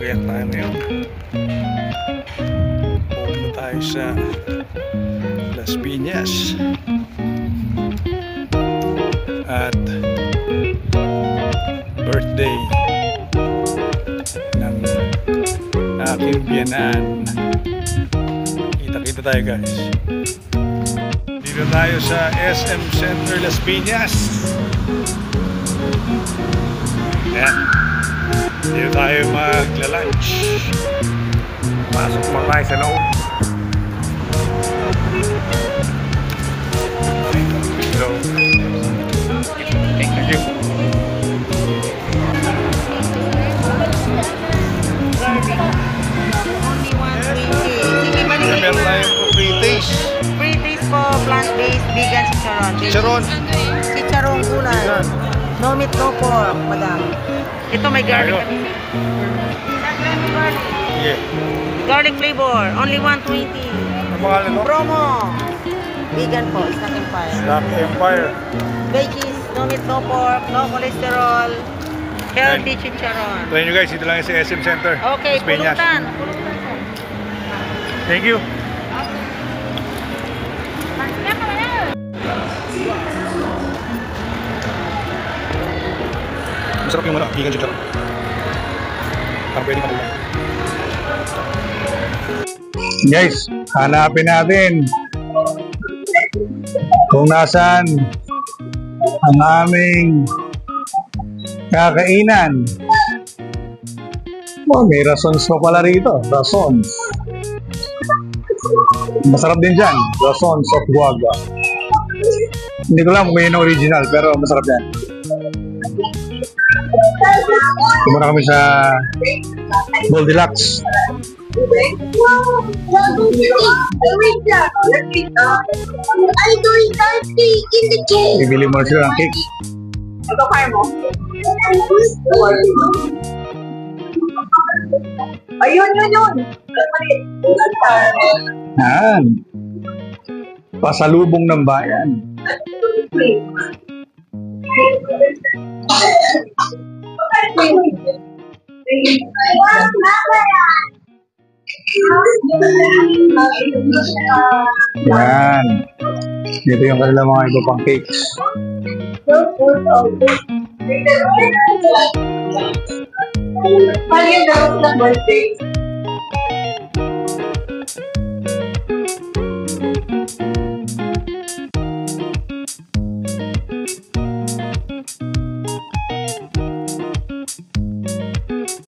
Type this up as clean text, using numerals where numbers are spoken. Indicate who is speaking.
Speaker 1: Kaya tayo ngayon. Pupunta tayo sa Las Piñas. At birthday ng aking biyanan. Kita-kita tayo guys. Dito tayo sa SM Center Las Piñas. Yan. Dito tayo magla-lunch. Pasok mo tayo sa loob. Hello. Thank you. Meron tayong free taste.
Speaker 2: Free taste po, plant-based, vegan chicharon.
Speaker 1: Chicharon.
Speaker 2: Chicharon gulay. No meat, no pork, madam. Ito may garlic.
Speaker 1: Yeah.
Speaker 2: Garlic flavor, only 120.
Speaker 1: Ang pangalan mo?
Speaker 2: Promo. Vegan po, Snack Empire.
Speaker 1: Snack Empire.
Speaker 2: Veggies, no meat, no pork, no cholesterol. Healthy chicharon.
Speaker 1: Try nyo guys, ito lang yung sa SM Center.
Speaker 2: Okay,
Speaker 1: Las Piñas.
Speaker 2: pulutan.
Speaker 1: Thank you. Masarap yung vegan chicharon. Parang pwede makulang. Guys, hanapin natin kung nasaan ang aming kakainan. Oh, may rasons pa pala rito. Rasons. Masarap din dyan. Rasons of Guagua. Hindi ko lang kung yun ang original, pero masarap yan. Tumara kami sa Goldilocks. Bibili mo sila ng cake.
Speaker 3: Ito kaya mo? Ayun, yun.
Speaker 1: Yan. Pasalubong ng bayan. Yan. Dito yung kanilang mga iba pang cakes.
Speaker 3: Mali yung dapat ng birthday.